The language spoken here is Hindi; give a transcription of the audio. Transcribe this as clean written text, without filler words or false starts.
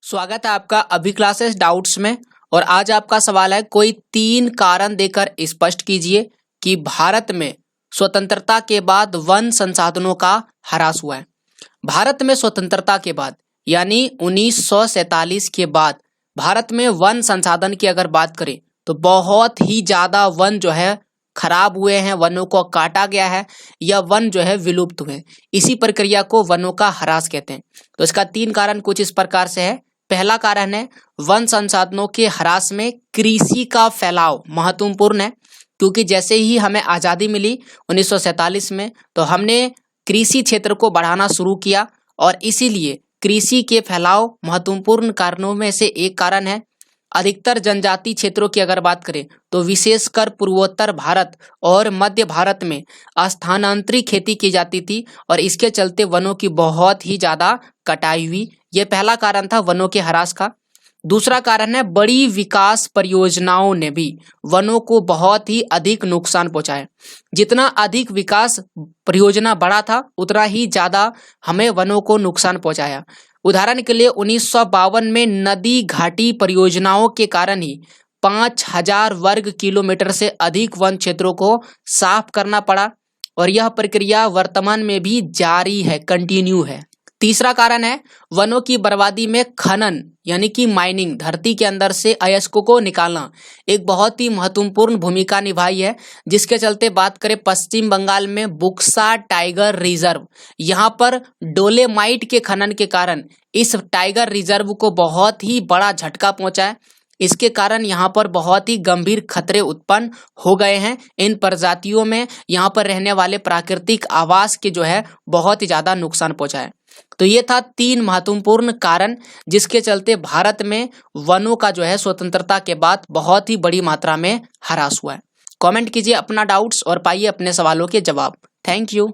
स्वागत है आपका अभी क्लासेस डाउट्स में। और आज आपका सवाल है, कोई 3 कारण देकर स्पष्ट कीजिए कि भारत में स्वतंत्रता के बाद वन संसाधनों का ह्रास हुआ है। भारत में स्वतंत्रता के बाद यानी 1947 के बाद भारत में वन संसाधन की अगर बात करें तो बहुत ही ज्यादा वन जो है खराब हुए हैं, वनों को काटा गया है या वन जो है विलुप्त हुए हैं। इसी प्रक्रिया को वनों का ह्रास कहते हैं। तो इसका 3 कारण कुछ इस प्रकार से है। पहला कारण है, वन संसाधनों के ह्रास में कृषि का फैलाव महत्वपूर्ण है, क्योंकि जैसे ही हमें आज़ादी मिली 1947 में तो हमने कृषि क्षेत्र को बढ़ाना शुरू किया और इसीलिए कृषि के फैलाव महत्वपूर्ण कारणों में से एक कारण है। अधिकतर जनजाति क्षेत्रों की अगर बात करें तो विशेषकर पूर्वोत्तर भारत और मध्य भारत में स्थानांतरित खेती की जाती थी और इसके चलते वनों की बहुत ही ज्यादा कटाई हुई। यह पहला कारण था वनों के ह्रास का। दूसरा कारण है, बड़ी विकास परियोजनाओं ने भी वनों को बहुत ही अधिक नुकसान पहुंचाया। जितना अधिक विकास परियोजना बढ़ा था उतना ही ज्यादा हमें वनों को नुकसान पहुंचाया। उदाहरण के लिए 1952 में नदी घाटी परियोजनाओं के कारण ही 5000 वर्ग किलोमीटर से अधिक वन क्षेत्रों को साफ करना पड़ा और यह प्रक्रिया वर्तमान में भी जारी है, कंटिन्यू है। तीसरा कारण है, वनों की बर्बादी में खनन यानी कि माइनिंग, धरती के अंदर से अयस्कों को निकालना एक बहुत ही महत्वपूर्ण भूमिका निभाई है। जिसके चलते बात करें पश्चिम बंगाल में बुक्सा टाइगर रिजर्व, यहाँ पर डोलेमाइट के खनन के कारण इस टाइगर रिजर्व को बहुत ही बड़ा झटका पहुंचा है। इसके कारण यहाँ पर बहुत ही गंभीर खतरे उत्पन्न हो गए हैं। इन प्रजातियों में यहाँ पर रहने वाले प्राकृतिक आवास के जो है बहुत ही ज्यादा नुकसान पहुंचा है। तो ये था 3 महत्वपूर्ण कारण जिसके चलते भारत में वनों का जो है स्वतंत्रता के बाद बहुत ही बड़ी मात्रा में ह्रास हुआ है। कमेंट कीजिए अपना डाउट्स और पाइए अपने सवालों के जवाब। Thank you.